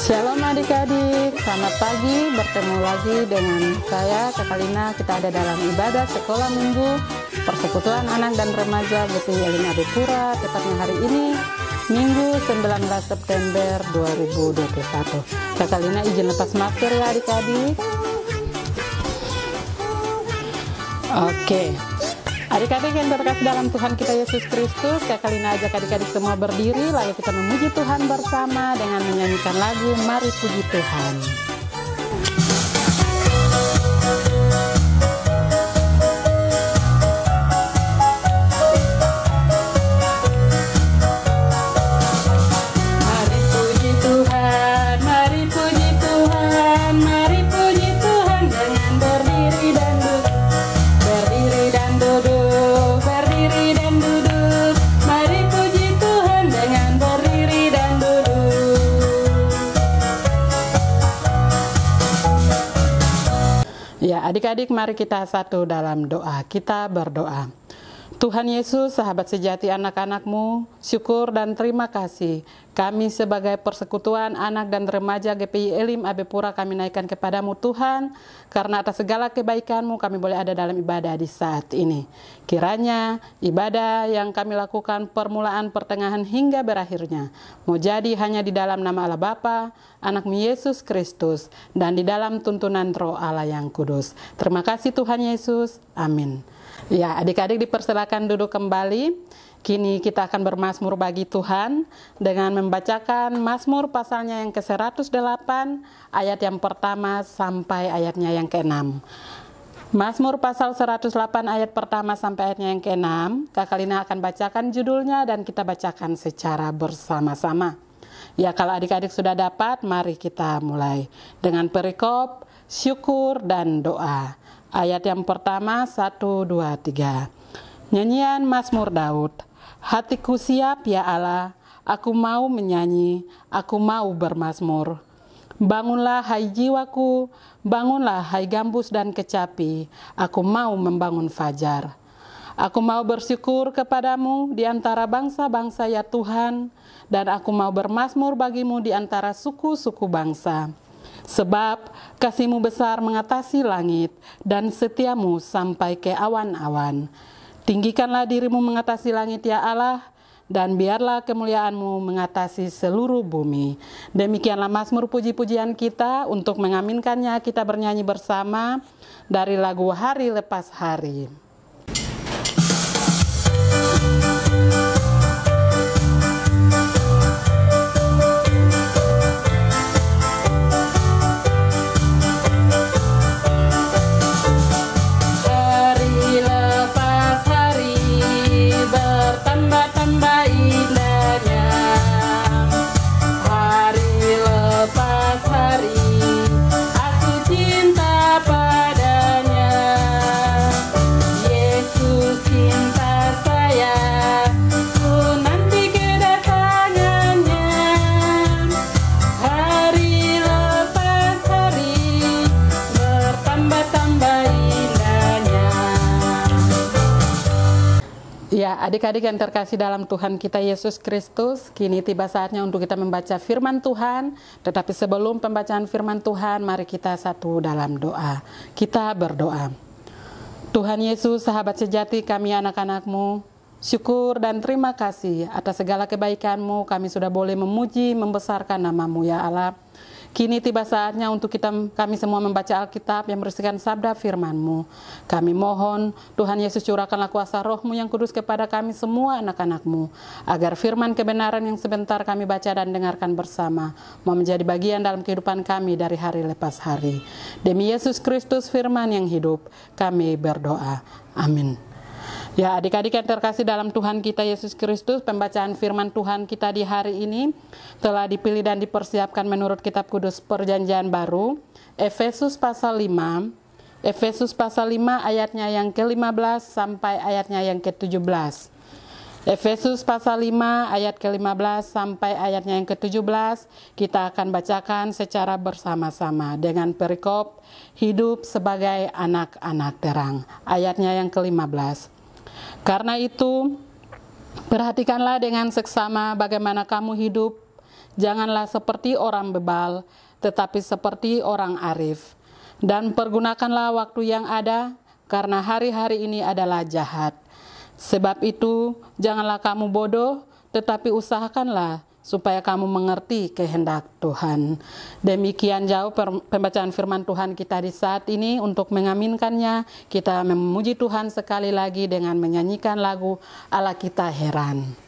Shalom adik-adik, selamat pagi, bertemu lagi dengan saya Kak Kalina. Kita ada dalam ibadah sekolah minggu Persekutuan Anak dan Remaja GPI Elim AB Pura, tepatnya hari ini Minggu 19 September 2021. Kak Kalina izin lepas masker ya adik-adik. Oke. Adik-adik yang terkasih dalam Tuhan kita Yesus Kristus, Kak Kalina ajak adik-adik semua berdiri, lalu kita memuji Tuhan bersama dengan menyanyikan lagu Mari Puji Tuhan. Mari puji Tuhan, mari puji Tuhan, mari puji Tuhan dengan berdiri dan duduk, berdiri dan duduk, berdiri dan duduk. Mari puji Tuhan dengan berdiri dan duduk. Ya adik-adik, mari kita satu dalam doa. Kita berdoa. Tuhan Yesus, sahabat sejati anak-anakmu, syukur dan terima kasih. Kami sebagai persekutuan anak dan remaja GPI Elim AB Pura kami naikkan kepadamu Tuhan, karena atas segala kebaikanmu kami boleh ada dalam ibadah di saat ini. Kiranya ibadah yang kami lakukan permulaan, pertengahan hingga berakhirnya mau jadi hanya di dalam nama Allah Bapa, Anak-Mu Yesus Kristus, dan di dalam tuntunan Roh Allah yang kudus. Terima kasih Tuhan Yesus, amin. Ya, adik-adik dipersilakan duduk kembali. Kini kita akan bermazmur bagi Tuhan dengan membacakan Mazmur pasalnya yang ke-108, ayat yang pertama sampai ayatnya yang ke-6. Mazmur pasal 108 ayat pertama sampai ayatnya yang ke-6. Kak Kalina akan bacakan judulnya dan kita bacakan secara bersama-sama. Ya, kalau adik-adik sudah dapat, mari kita mulai dengan perikop, syukur, dan doa. Ayat yang pertama, 1, 2, 3. Nyanyian Mazmur Daud. Hatiku siap ya Allah, aku mau menyanyi, aku mau bermazmur. Bangunlah hai jiwaku, bangunlah hai gambus dan kecapi, aku mau membangun fajar. Aku mau bersyukur kepadamu di antara bangsa-bangsa ya Tuhan, dan aku mau bermazmur bagimu di antara suku-suku bangsa. Sebab kasih-Mu besar mengatasi langit, dan setiamu sampai ke awan-awan. Tinggikanlah dirimu mengatasi langit ya Allah, dan biarlah kemuliaan-Mu mengatasi seluruh bumi. Demikianlah mazmur puji-pujian kita. Untuk mengaminkannya kita bernyanyi bersama dari lagu Hari Lepas Hari. Ya, adik-adik yang terkasih dalam Tuhan kita Yesus Kristus, kini tiba saatnya untuk kita membaca firman Tuhan. Tetapi sebelum pembacaan firman Tuhan, mari kita satu dalam doa. Kita berdoa. Tuhan Yesus, sahabat sejati kami anak-anak-Mu, syukur dan terima kasih atas segala kebaikan-Mu. Kami sudah boleh memuji, membesarkan nama-Mu ya Allah. Kini tiba saatnya untuk kami semua membaca Alkitab yang berisikan sabda firman-Mu. Kami mohon Tuhan Yesus curahkanlah kuasa Roh-Mu yang kudus kepada kami semua anak-anak-Mu, agar firman kebenaran yang sebentar kami baca dan dengarkan bersama mau menjadi bagian dalam kehidupan kami dari hari lepas hari. Demi Yesus Kristus firman yang hidup, kami berdoa. Amin. Ya, adik-adik yang terkasih dalam Tuhan kita Yesus Kristus, pembacaan firman Tuhan kita di hari ini telah dipilih dan dipersiapkan menurut kitab kudus Perjanjian Baru, Efesus pasal 5, ayatnya yang ke-15 sampai ayatnya yang ke-17. Efesus pasal 5 ayat ke-15 sampai ayatnya yang ke-17 kita akan bacakan secara bersama-sama dengan perikop hidup sebagai anak-anak terang. Ayatnya yang ke-15. Karena itu, perhatikanlah dengan seksama bagaimana kamu hidup. Janganlah seperti orang bebal, tetapi seperti orang arif. Dan pergunakanlah waktu yang ada, karena hari-hari ini adalah jahat. Sebab itu, janganlah kamu bodoh, tetapi usahakanlah supaya kamu mengerti kehendak Tuhan. Demikian jauh pembacaan firman Tuhan kita di saat ini. Untuk mengaminkannya, kita memuji Tuhan sekali lagi dengan menyanyikan lagu Allah Kita Heran.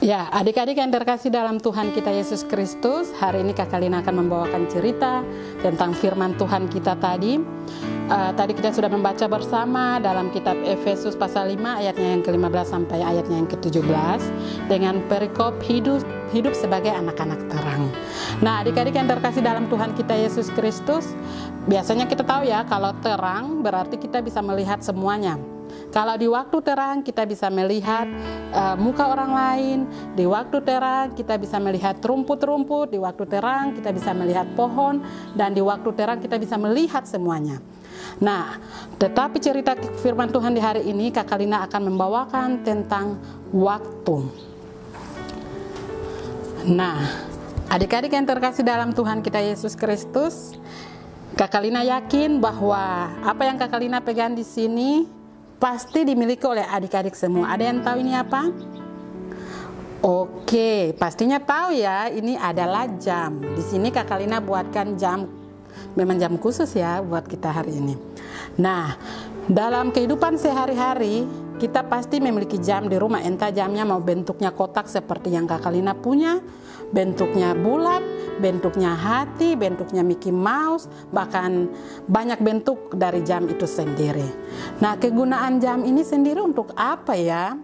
Ya, adik-adik yang terkasih dalam Tuhan kita Yesus Kristus, hari ini Kak Kalina akan membawakan cerita tentang firman Tuhan kita tadi. Tadi kita sudah membaca bersama dalam kitab Efesus pasal 5 ayatnya yang ke-15 sampai ayatnya yang ke-17 dengan perikop hidup sebagai anak-anak terang. Nah, adik-adik yang terkasih dalam Tuhan kita Yesus Kristus, biasanya kita tahu ya, kalau terang berarti kita bisa melihat semuanya. Kalau di waktu terang kita bisa melihat muka orang lain, di waktu terang kita bisa melihat rumput-rumput, di waktu terang kita bisa melihat pohon, dan di waktu terang kita bisa melihat semuanya. Nah, tetapi cerita firman Tuhan di hari ini Kak Kalina akan membawakan tentang waktu. Nah, adik-adik yang terkasih dalam Tuhan kita Yesus Kristus, Kak Kalina yakin bahwa apa yang Kak Kalina pegang di sini pasti dimiliki oleh adik-adik semua. Ada yang tahu ini apa? Oke, pastinya tahu ya, ini adalah jam. Di sini Kak Kalina buatkan jam, memang jam khusus ya buat kita hari ini. Nah, dalam kehidupan sehari-hari kita pasti memiliki jam di rumah. Entah jamnya mau bentuknya kotak seperti yang Kak Kalina punya, bentuknya bulat, bentuknya hati, bentuknya Mickey Mouse, bahkan banyak bentuk dari jam itu sendiri. Nah, kegunaan jam ini sendiri untuk apa ya?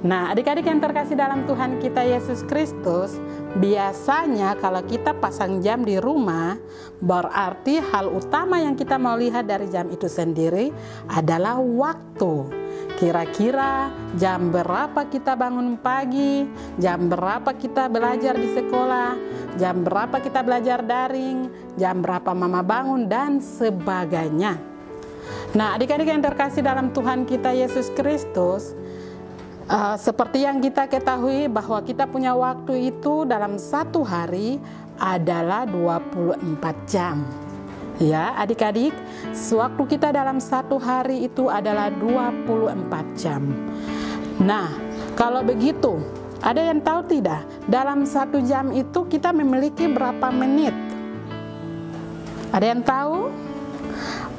Nah, adik-adik yang terkasih dalam Tuhan kita Yesus Kristus, biasanya kalau kita pasang jam di rumah, berarti hal utama yang kita mau lihat dari jam itu sendiri adalah waktu. Kira-kira jam berapa kita bangun pagi, jam berapa kita belajar di sekolah, jam berapa kita belajar daring, jam berapa mama bangun, dan sebagainya. Nah, adik-adik yang terkasih dalam Tuhan kita Yesus Kristus, seperti yang kita ketahui bahwa kita punya waktu itu dalam satu hari adalah 24 jam. Ya, adik-adik, waktu kita dalam satu hari itu adalah 24 jam. Nah, kalau begitu, ada yang tahu tidak? Dalam satu jam itu kita memiliki berapa menit? Ada yang tahu?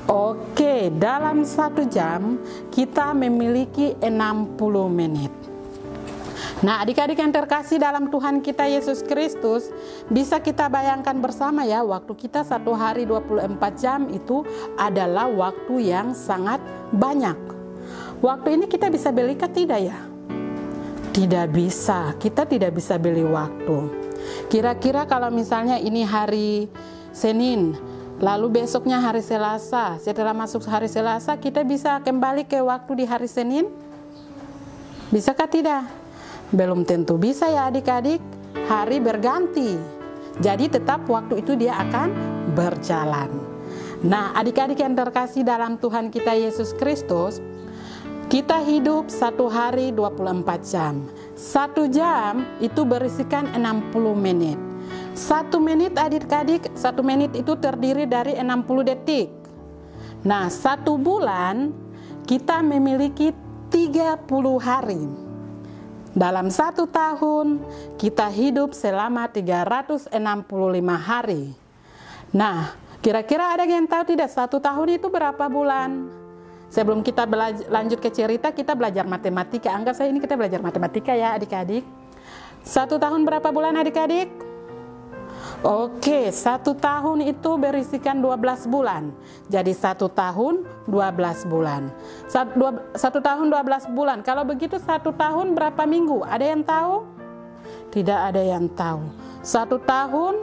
Oke, dalam satu jam kita memiliki 60 menit. Nah, adik-adik yang terkasih dalam Tuhan kita Yesus Kristus, bisa kita bayangkan bersama ya, waktu kita satu hari 24 jam itu adalah waktu yang sangat banyak. Waktu ini kita bisa beli kah tidak ya? Tidak bisa, kita tidak bisa beli waktu. Kira-kira kalau misalnya ini hari Senin, lalu besoknya hari Selasa, setelah masuk hari Selasa kita bisa kembali ke waktu di hari Senin? Bisakah tidak? Belum tentu bisa ya adik-adik, hari berganti. Jadi tetap waktu itu dia akan berjalan. Nah, adik-adik yang terkasih dalam Tuhan kita Yesus Kristus, kita hidup satu hari 24 jam. Satu jam itu berisikan 60 menit. 1 menit adik-adik, 1 menit itu terdiri dari 60 detik. Nah, 1 bulan kita memiliki 30 hari. Dalam 1 tahun kita hidup selama 365 hari. Nah, kira-kira ada yang tahu tidak 1 tahun itu berapa bulan? Sebelum kita lanjut ke cerita, kita belajar matematika. Anggap saya ini kita belajar matematika ya adik-adik. 1 tahun berapa bulan adik-adik? Oke, 1 tahun itu berisikan 12 bulan. Jadi 1 tahun 12 bulan. 1 tahun 12 bulan. Kalau begitu 1 tahun berapa minggu? Ada yang tahu? Tidak ada yang tahu. 1 tahun,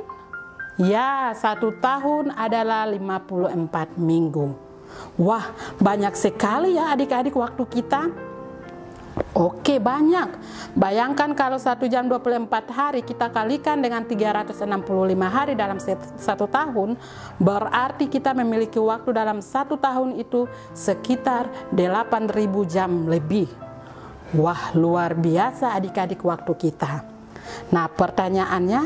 ya 1 tahun adalah 54 minggu. Wah, banyak sekali ya adik-adik waktu kita. Oke, banyak. Bayangkan kalau 1 jam 24 hari kita kalikan dengan 365 hari dalam 1 tahun, berarti kita memiliki waktu dalam 1 tahun itu sekitar 8.000 jam lebih. Wah, luar biasa adik-adik waktu kita. Nah, pertanyaannya,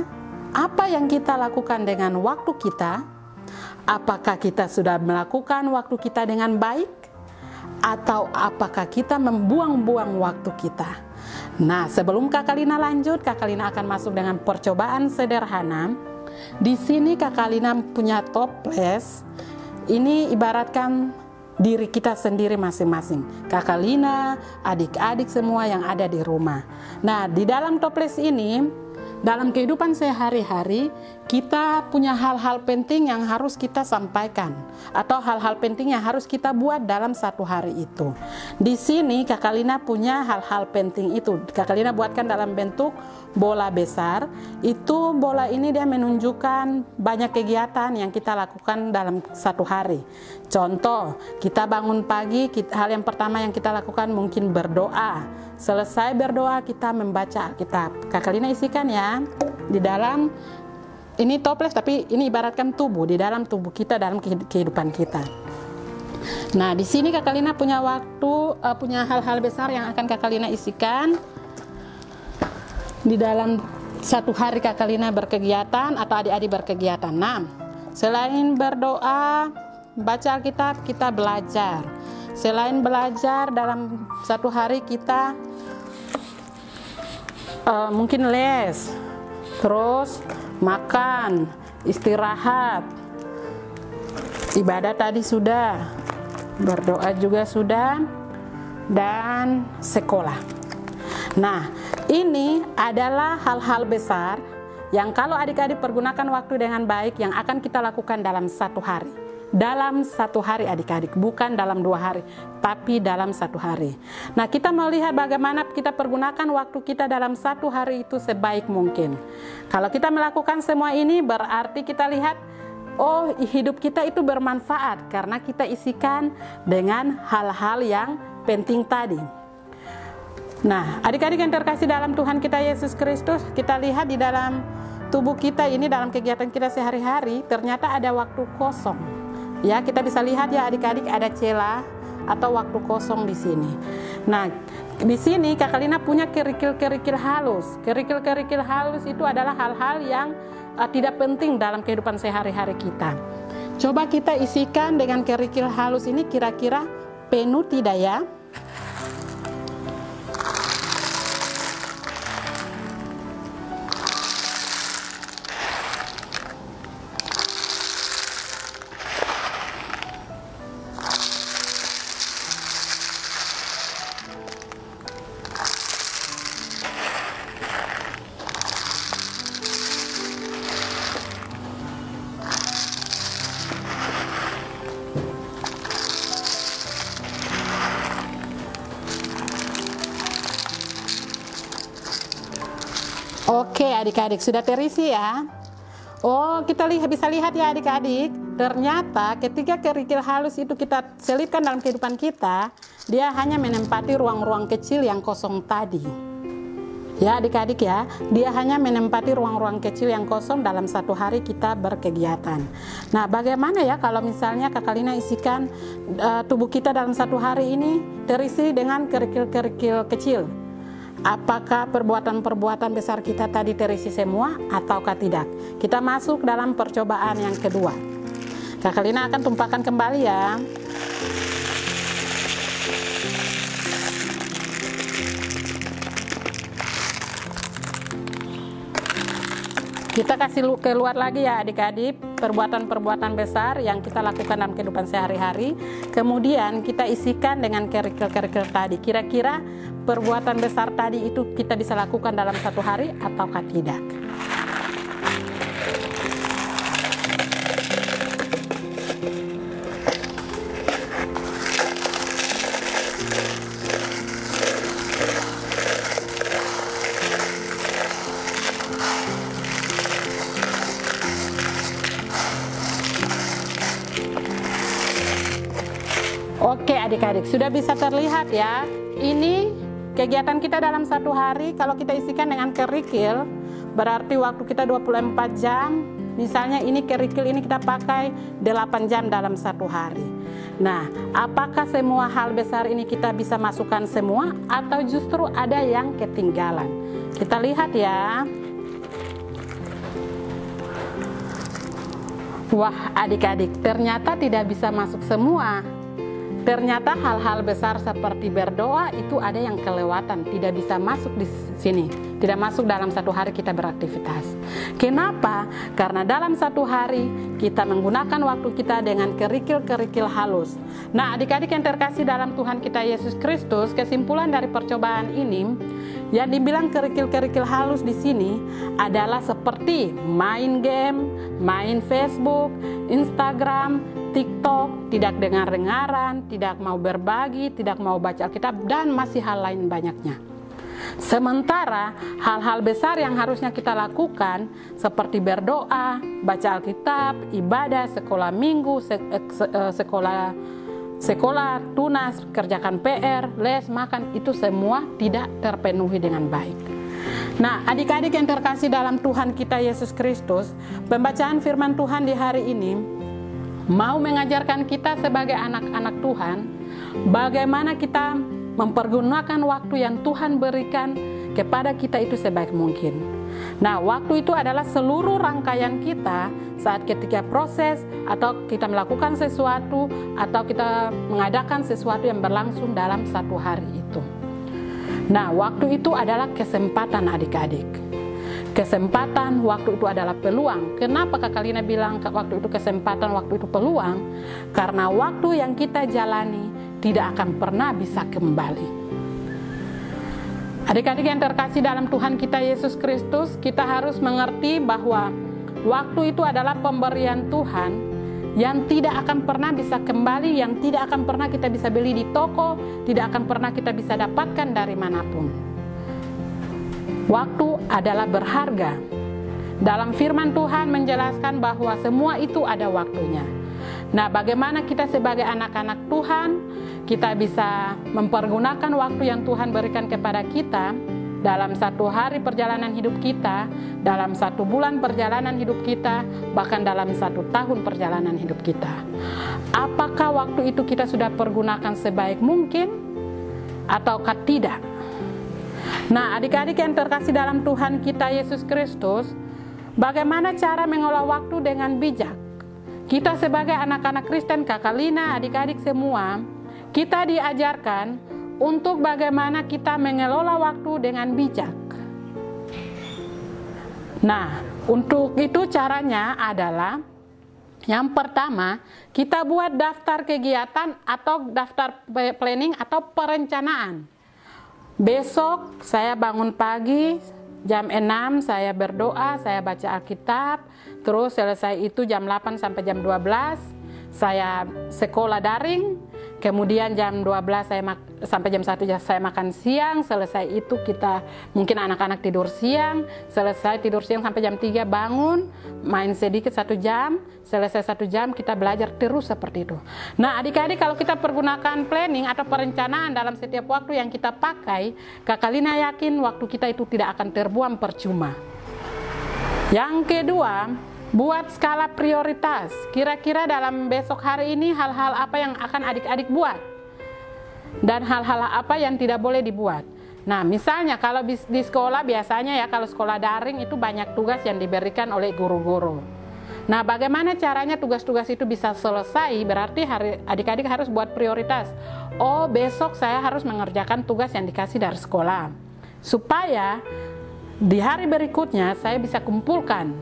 apa yang kita lakukan dengan waktu kita? Apakah kita sudah melakukan waktu kita dengan baik? Atau apakah kita membuang-buang waktu kita? Nah, sebelum Kakak Lina lanjut, Kakak Lina akan masuk dengan percobaan sederhana. Di sini Kakak Lina punya toples. Ini ibaratkan diri kita sendiri masing-masing. Kakak Lina, adik-adik semua yang ada di rumah. Nah, di dalam toples ini, dalam kehidupan sehari-hari, kita punya hal-hal penting yang harus kita sampaikan, atau hal-hal penting yang harus kita buat dalam 1 hari itu. Di sini Kakak Lina punya hal-hal penting itu. Kakak Lina buatkan dalam bentuk bola besar. Itu bola ini dia menunjukkan banyak kegiatan yang kita lakukan dalam 1 hari. Contoh, kita bangun pagi, hal yang pertama yang kita lakukan mungkin berdoa. Selesai berdoa kita membaca Alkitab. Kakak Lina isikan ya di dalam ini toples, tapi ini ibaratkan tubuh, di dalam tubuh kita, dalam kehidupan kita. Nah, di sini Kakak Lina punya waktu, punya hal-hal besar yang akan Kakak Lina isikan di dalam 1 hari Kakak Lina berkegiatan atau adik-adik berkegiatan. Nah, selain berdoa, baca Alkitab, kita belajar. Selain belajar dalam 1 hari kita mungkin les, terus makan, istirahat, ibadah tadi sudah, berdoa juga sudah, dan sekolah. Nah, ini adalah hal-hal besar yang kalau adik-adik pergunakan waktu dengan baik yang akan kita lakukan dalam 1 hari. Dalam 1 hari adik-adik, bukan dalam 2 hari, tapi dalam 1 hari. Nah, kita melihat bagaimana kita pergunakan waktu kita dalam 1 hari itu sebaik mungkin. Kalau kita melakukan semua ini, berarti kita lihat, oh, hidup kita itu bermanfaat karena kita isikan dengan hal-hal yang penting tadi. Nah, adik-adik yang terkasih dalam Tuhan kita Yesus Kristus, kita lihat di dalam tubuh kita ini, dalam kegiatan kita sehari-hari, ternyata ada waktu kosong. Ya, kita bisa lihat ya adik-adik, ada celah atau waktu kosong di sini. Nah, di sini Kakak Lina punya kerikil-kerikil halus. Kerikil-kerikil halus itu adalah hal-hal yang tidak penting dalam kehidupan sehari-hari kita. Coba kita isikan dengan kerikil halus ini, kira-kira penuh tidak ya? Oke adik-adik, sudah terisi ya. Oh, kita bisa lihat ya adik-adik, ternyata ketika kerikil halus itu kita selipkan dalam kehidupan kita, dia hanya menempati ruang-ruang kecil yang kosong tadi. Ya adik-adik ya, dia hanya menempati ruang-ruang kecil yang kosong dalam 1 hari kita berkegiatan. Nah, bagaimana ya kalau misalnya Kakak Lina isikan tubuh kita dalam 1 hari ini terisi dengan kerikil-kerikil kecil? apakah perbuatan-perbuatan besar kita tadi terisi semua ataukah tidak. Kita masuk dalam percobaan yang kedua. Kakak Lina akan tumpahkan kembali ya. Kita kasih keluar lagi ya adik-adik, perbuatan-perbuatan besar yang kita lakukan dalam kehidupan sehari-hari. Kemudian kita isikan dengan kerikil-kerikil tadi. Kira-kira perbuatan besar tadi itu kita bisa lakukan dalam satu hari ataukah tidak. Oke adik-adik, sudah bisa terlihat ya. Ini kegiatan kita dalam satu hari. Kalau kita isikan dengan kerikil, berarti waktu kita 24 jam. Misalnya ini kerikil ini kita pakai 8 jam dalam satu hari. Nah, apakah semua hal besar ini kita bisa masukkan semua atau justru ada yang ketinggalan? Kita lihat ya. Wah adik-adik, ternyata tidak bisa masuk semua. Ternyata hal-hal besar seperti berdoa itu ada yang kelewatan, tidak bisa masuk di sini, tidak masuk dalam satu hari kita beraktivitas. Kenapa? Karena dalam satu hari kita menggunakan waktu kita dengan kerikil-kerikil halus. Nah adik-adik yang terkasih dalam Tuhan kita Yesus Kristus, kesimpulan dari percobaan ini, yang dibilang kerikil-kerikil halus di sini adalah seperti main game, main Facebook, Instagram, TikTok, tidak dengar-dengaran, tidak mau berbagi, tidak mau baca Alkitab, dan masih hal lain banyaknya. Sementara hal-hal besar yang harusnya kita lakukan seperti berdoa, baca Alkitab, ibadah, sekolah minggu, sekolah tunas, kerjakan PR, les, makan, itu semua tidak terpenuhi dengan baik. Nah adik-adik yang terkasih dalam Tuhan kita Yesus Kristus, pembacaan firman Tuhan di hari ini mau mengajarkan kita sebagai anak-anak Tuhan, bagaimana kita mempergunakan waktu yang Tuhan berikan kepada kita itu sebaik mungkin. Nah, waktu itu adalah seluruh rangkaian kita saat ketika proses atau kita melakukan sesuatu atau kita mengadakan sesuatu yang berlangsung dalam satu hari itu. Nah, waktu itu adalah kesempatan adik-adik. Kesempatan, waktu itu adalah peluang. Kenapa Kakak Lina bilang waktu itu kesempatan, waktu itu peluang? Karena waktu yang kita jalani tidak akan pernah bisa kembali. Adik-adik yang terkasih dalam Tuhan kita Yesus Kristus, kita harus mengerti bahwa waktu itu adalah pemberian Tuhan yang tidak akan pernah bisa kembali, yang tidak akan pernah kita bisa beli di toko, tidak akan pernah kita bisa dapatkan dari manapun. Waktu adalah berharga. Dalam firman Tuhan menjelaskan bahwa semua itu ada waktunya. Nah, bagaimana kita sebagai anak-anak Tuhan, kita bisa mempergunakan waktu yang Tuhan berikan kepada kita dalam satu hari perjalanan hidup kita, dalam satu bulan perjalanan hidup kita, bahkan dalam satu tahun perjalanan hidup kita. Apakah waktu itu kita sudah pergunakan sebaik mungkin ataukah tidak? Nah, adik-adik yang terkasih dalam Tuhan kita Yesus Kristus, bagaimana cara mengolah waktu dengan bijak? Kita sebagai anak-anak Kristen, Kakak Lina, adik-adik semua, kita diajarkan untuk bagaimana kita mengelola waktu dengan bijak. Nah, untuk itu caranya adalah yang pertama, kita buat daftar kegiatan atau daftar planning atau perencanaan. Besok saya bangun pagi, jam 6 saya berdoa, saya baca Alkitab, terus selesai itu jam 8 sampai jam 12 saya sekolah daring, kemudian jam 12 sampai jam 1 saya makan siang, selesai itu kita mungkin anak-anak tidur siang, selesai tidur siang sampai jam 3 bangun, main sedikit 1 jam, selesai 1 jam kita belajar terus seperti itu. Nah adik-adik, kalau kita pergunakan planning atau perencanaan dalam setiap waktu yang kita pakai, Kakak Lina yakin waktu kita itu tidak akan terbuang percuma. Yang kedua, buat skala prioritas. Kira-kira dalam besok hari ini hal-hal apa yang akan adik-adik buat? Dan hal-hal apa yang tidak boleh dibuat? Nah, misalnya kalau di sekolah biasanya ya, kalau sekolah daring itu banyak tugas yang diberikan oleh guru-guru. Nah, bagaimana caranya tugas-tugas itu bisa selesai? Berarti adik-adik harus buat prioritas. Oh, besok saya harus mengerjakan tugas yang dikasih dari sekolah, supaya di hari berikutnya saya bisa kumpulkan.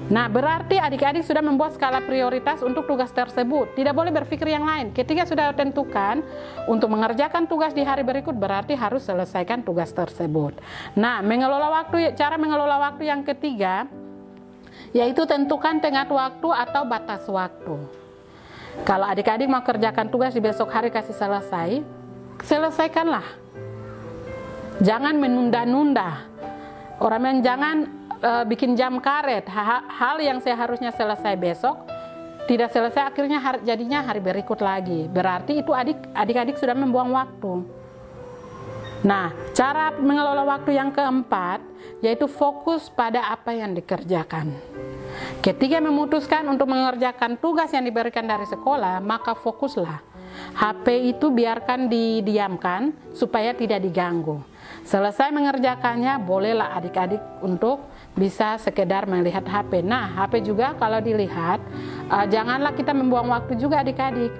Nah, berarti adik-adik sudah membuat skala prioritas untuk tugas tersebut. Tidak boleh berpikir yang lain. Ketika sudah tentukan untuk mengerjakan tugas di hari berikut, berarti harus selesaikan tugas tersebut. Nah, cara mengelola waktu yang ketiga, yaitu tentukan tenggat waktu atau batas waktu. Kalau adik-adik mau kerjakan tugas di besok hari kasih selesai, selesaikanlah. Jangan menunda-nunda. Orang yang jangan bikin jam karet, hal yang seharusnya selesai besok tidak selesai, akhirnya jadinya hari berikut lagi. Berarti itu adik-adik sudah membuang waktu. Nah, cara mengelola waktu yang keempat yaitu fokus pada apa yang dikerjakan. Ketika memutuskan untuk mengerjakan tugas yang diberikan dari sekolah, maka fokuslah. HP itu biarkan didiamkan supaya tidak diganggu. Selesai mengerjakannya, bolehlah adik-adik untuk bisa sekedar melihat HP. Nah, HP juga kalau dilihat, janganlah kita membuang waktu juga adik-adik.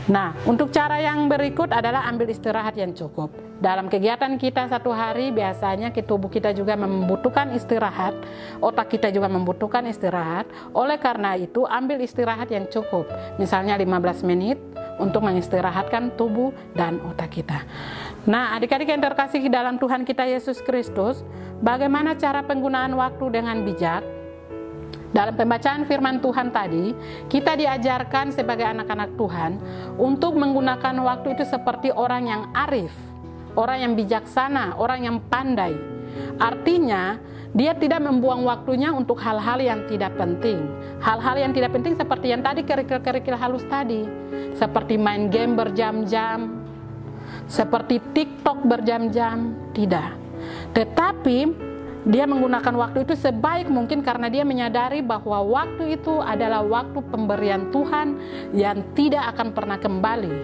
Nah, untuk cara yang berikut adalah ambil istirahat yang cukup. Dalam kegiatan kita satu hari, biasanya tubuh kita juga membutuhkan istirahat, otak kita juga membutuhkan istirahat. Oleh karena itu, ambil istirahat yang cukup. Misalnya 15 menit untuk mengistirahatkan tubuh dan otak kita. Nah, adik-adik yang terkasih dalam Tuhan kita Yesus Kristus, bagaimana cara penggunaan waktu dengan bijak? Dalam pembacaan firman Tuhan tadi, kita diajarkan sebagai anak-anak Tuhan untuk menggunakan waktu itu seperti orang yang arif, orang yang bijaksana, orang yang pandai. Artinya, dia tidak membuang waktunya untuk hal-hal yang tidak penting. Hal-hal yang tidak penting seperti yang tadi, kerikil-kerikil halus tadi. Seperti main game berjam-jam, seperti TikTok berjam-jam, tidak. Tetapi dia menggunakan waktu itu sebaik mungkin karena dia menyadari bahwa waktu itu adalah waktu pemberian Tuhan yang tidak akan pernah kembali.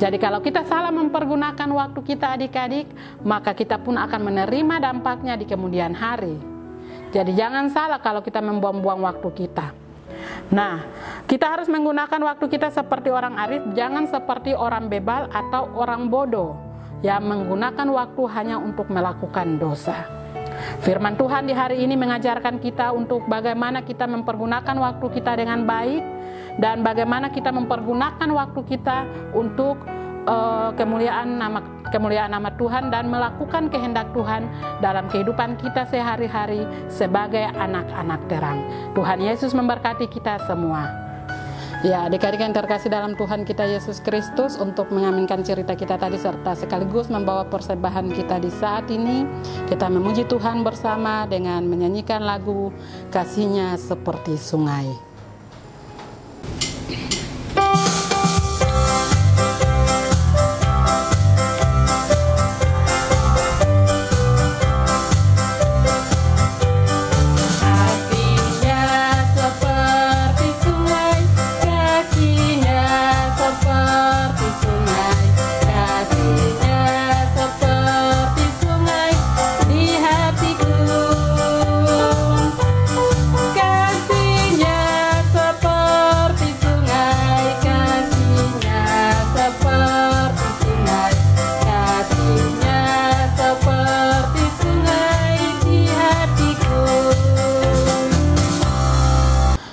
Jadi kalau kita salah mempergunakan waktu kita adik-adik, maka kita pun akan menerima dampaknya di kemudian hari. Jadi jangan salah kalau kita membuang-buang waktu kita. Nah, kita harus menggunakan waktu kita seperti orang arif, jangan seperti orang bebal atau orang bodoh yang menggunakan waktu hanya untuk melakukan dosa. Firman Tuhan di hari ini mengajarkan kita untuk bagaimana kita mempergunakan waktu kita dengan baik dan bagaimana kita mempergunakan waktu kita untuk kemuliaan nama Tuhan dan melakukan kehendak Tuhan dalam kehidupan kita sehari-hari sebagai anak-anak terang. Tuhan Yesus memberkati kita semua. Ya, adik-adik yang terkasih dalam Tuhan kita Yesus Kristus, untuk mengaminkan cerita kita tadi serta sekaligus membawa persembahan kita di saat ini, kita memuji Tuhan bersama dengan menyanyikan lagu Kasih-Nya Seperti Sungai.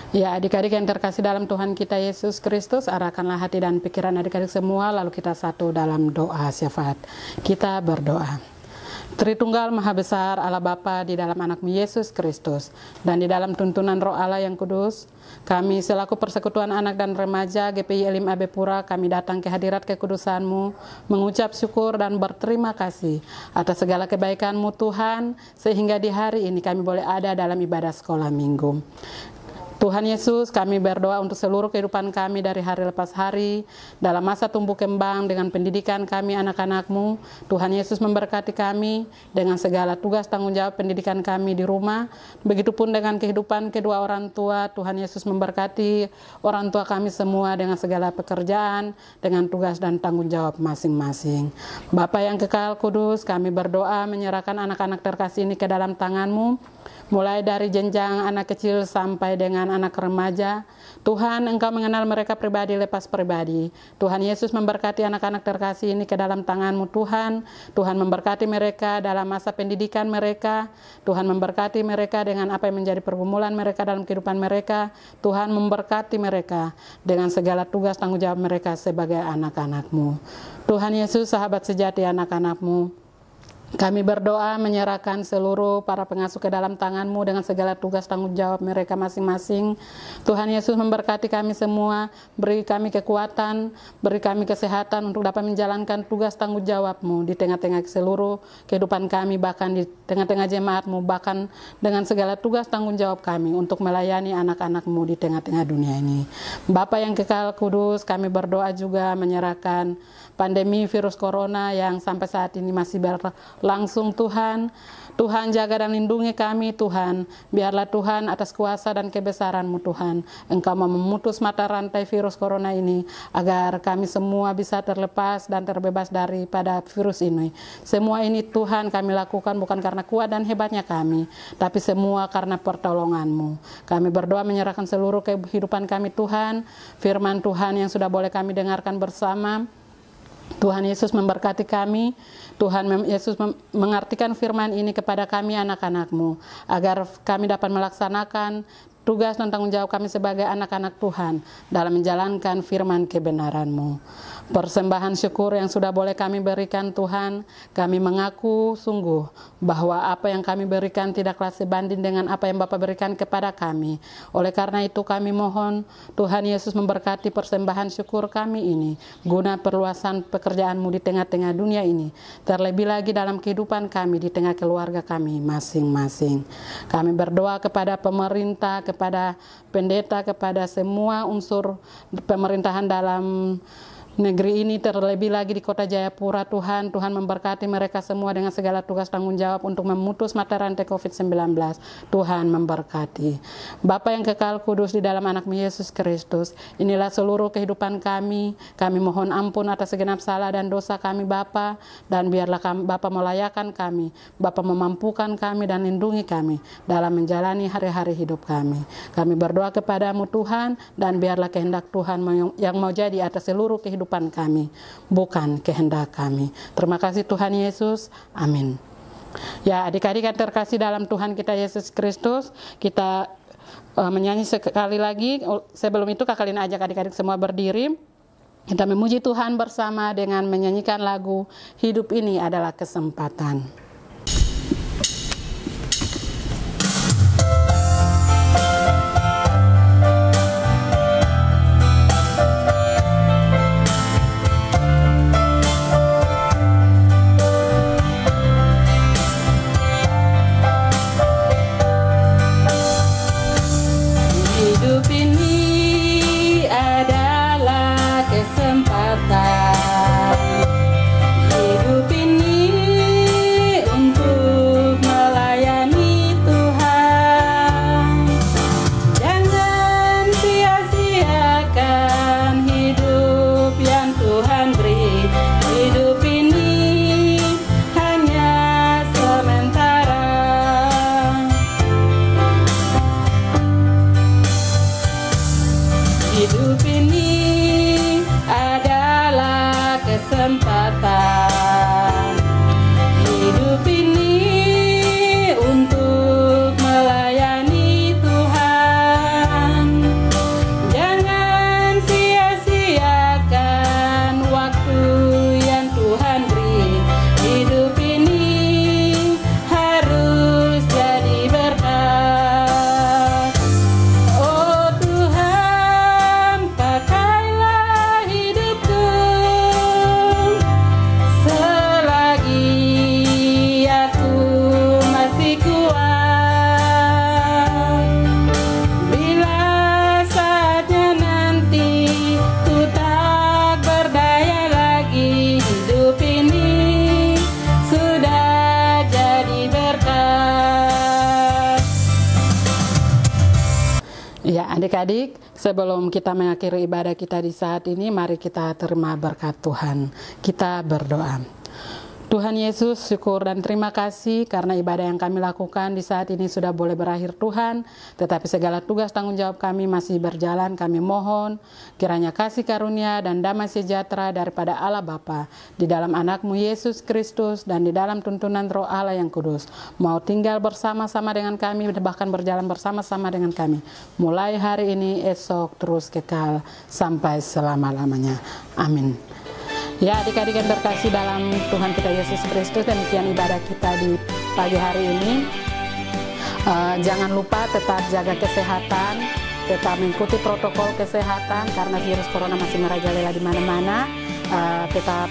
Ya, adik-adik yang terkasih dalam Tuhan kita Yesus Kristus, arahkanlah hati dan pikiran adik-adik semua, lalu kita satu dalam doa syafaat. Kita berdoa. Tritunggal Maha Besar Allah Bapa, di dalam anakmu Yesus Kristus dan di dalam tuntunan Roh Allah yang kudus, kami selaku Persekutuan Anak dan Remaja GPI Elim Abe Pura, kami datang ke hadirat kekudusan-Mu, mengucap syukur dan berterima kasih atas segala kebaikan-Mu Tuhan, sehingga di hari ini kami boleh ada dalam ibadah sekolah minggu. Tuhan Yesus, kami berdoa untuk seluruh kehidupan kami dari hari lepas hari, dalam masa tumbuh kembang dengan pendidikan kami anak-anak-Mu. Tuhan Yesus memberkati kami dengan segala tugas tanggung jawab pendidikan kami di rumah. Begitupun dengan kehidupan kedua orang tua. Tuhan Yesus memberkati orang tua kami semua dengan segala pekerjaan, dengan tugas dan tanggung jawab masing-masing. Bapa yang kekal kudus, kami berdoa menyerahkan anak-anak terkasih ini ke dalam tangan-Mu. Mulai dari jenjang anak kecil sampai dengan anak remaja. Tuhan, Engkau mengenal mereka pribadi lepas pribadi. Tuhan Yesus memberkati anak-anak terkasih ini ke dalam tangan-Mu Tuhan. Tuhan memberkati mereka dalam masa pendidikan mereka. Tuhan memberkati mereka dengan apa yang menjadi pergumulan mereka dalam kehidupan mereka. Tuhan memberkati mereka dengan segala tugas tanggung jawab mereka sebagai anak-anak-Mu. Tuhan Yesus, sahabat sejati anak-anak-Mu, kami berdoa menyerahkan seluruh para pengasuh ke dalam tangan-Mu dengan segala tugas tanggung jawab mereka masing-masing. Tuhan Yesus memberkati kami semua, beri kami kekuatan, beri kami kesehatan untuk dapat menjalankan tugas tanggung jawab-Mu di tengah-tengah seluruh kehidupan kami, bahkan di tengah-tengah jemaat-Mu, bahkan dengan segala tugas tanggung jawab kami untuk melayani anak-anak-Mu di tengah-tengah dunia ini. Bapa yang kekal kudus, kami berdoa juga menyerahkan pandemi virus corona yang sampai saat ini masih berlangsung. Tuhan jaga dan lindungi kami Tuhan. Biarlah Tuhan atas kuasa dan kebesaran-Mu Tuhan, Engkau mau memutus mata rantai virus corona ini, agar kami semua bisa terlepas dan terbebas daripada virus ini. Semua ini Tuhan kami lakukan bukan karena kuat dan hebatnya kami, tapi semua karena pertolongan-Mu. Kami berdoa menyerahkan seluruh kehidupan kami Tuhan, firman Tuhan yang sudah boleh kami dengarkan bersama. Tuhan Yesus memberkati kami. Tuhan Yesus mengartikan firman ini kepada kami anak-anak-Mu, agar kami dapat melaksanakan tugas dan tanggung jawab kami sebagai anak-anak Tuhan dalam menjalankan firman kebenaran-Mu. Persembahan syukur yang sudah boleh kami berikan Tuhan, kami mengaku sungguh bahwa apa yang kami berikan tidaklah sebanding dengan apa yang Bapa berikan kepada kami. Oleh karena itu kami mohon Tuhan Yesus memberkati persembahan syukur kami ini, guna perluasan pekerjaan-Mu di tengah-tengah dunia ini, terlebih lagi dalam kehidupan kami di tengah keluarga kami masing-masing. Kami berdoa kepada pemerintah, kepada pendeta, kepada semua unsur pemerintahan dalam negeri ini, terlebih lagi di kota Jayapura Tuhan. Tuhan memberkati mereka semua dengan segala tugas tanggung jawab untuk memutus mata rantai COVID-19. Tuhan memberkati. Bapa yang kekal kudus di dalam anak-Mu Yesus Kristus, inilah seluruh kehidupan kami. Kami mohon ampun atas segenap salah dan dosa kami Bapa, dan biarlah Bapa melayakan kami, Bapa memampukan kami dan lindungi kami dalam menjalani hari-hari hidup kami. Kami berdoa kepada-Mu Tuhan, dan biarlah kehendak Tuhan yang mau jadi atas seluruh kehidupan kami, bukan kehendak kami. Terima kasih Tuhan Yesus. Amin. Ya, adik-adik yang terkasih dalam Tuhan kita Yesus Kristus, kita menyanyi sekali lagi. Sebelum itu Kakak Lina ajak adik-adik semua berdiri. Kita memuji Tuhan bersama dengan menyanyikan lagu Hidup Ini Adalah Kesempatan. Adik-adik, sebelum kita mengakhiri ibadah kita di saat ini, mari kita terima berkat Tuhan. Kita berdoa. Tuhan Yesus, syukur dan terima kasih karena ibadah yang kami lakukan di saat ini sudah boleh berakhir Tuhan. Tetapi segala tugas tanggung jawab kami masih berjalan. Kami mohon kiranya kasih karunia dan damai sejahtera daripada Allah Bapa di dalam anak-Mu Yesus Kristus dan di dalam tuntunan Roh Allah yang kudus mau tinggal bersama-sama dengan kami, bahkan berjalan bersama-sama dengan kami mulai hari ini, esok, terus kekal sampai selama-lamanya. Amin. Ya, adik-adik yang terkasih dalam Tuhan kita Yesus Kristus, demikian ibadah kita di pagi hari ini. Jangan lupa tetap jaga kesehatan, tetap mengikuti protokol kesehatan karena virus corona masih merajalela di mana-mana. Tetap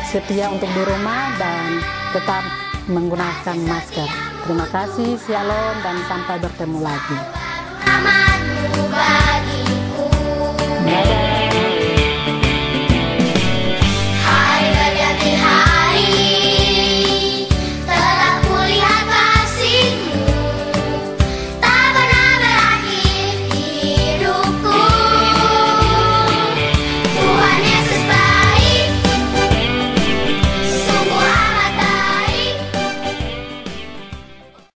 setia untuk di rumah dan tetap menggunakan masker. Terima kasih, shalom, dan sampai bertemu lagi.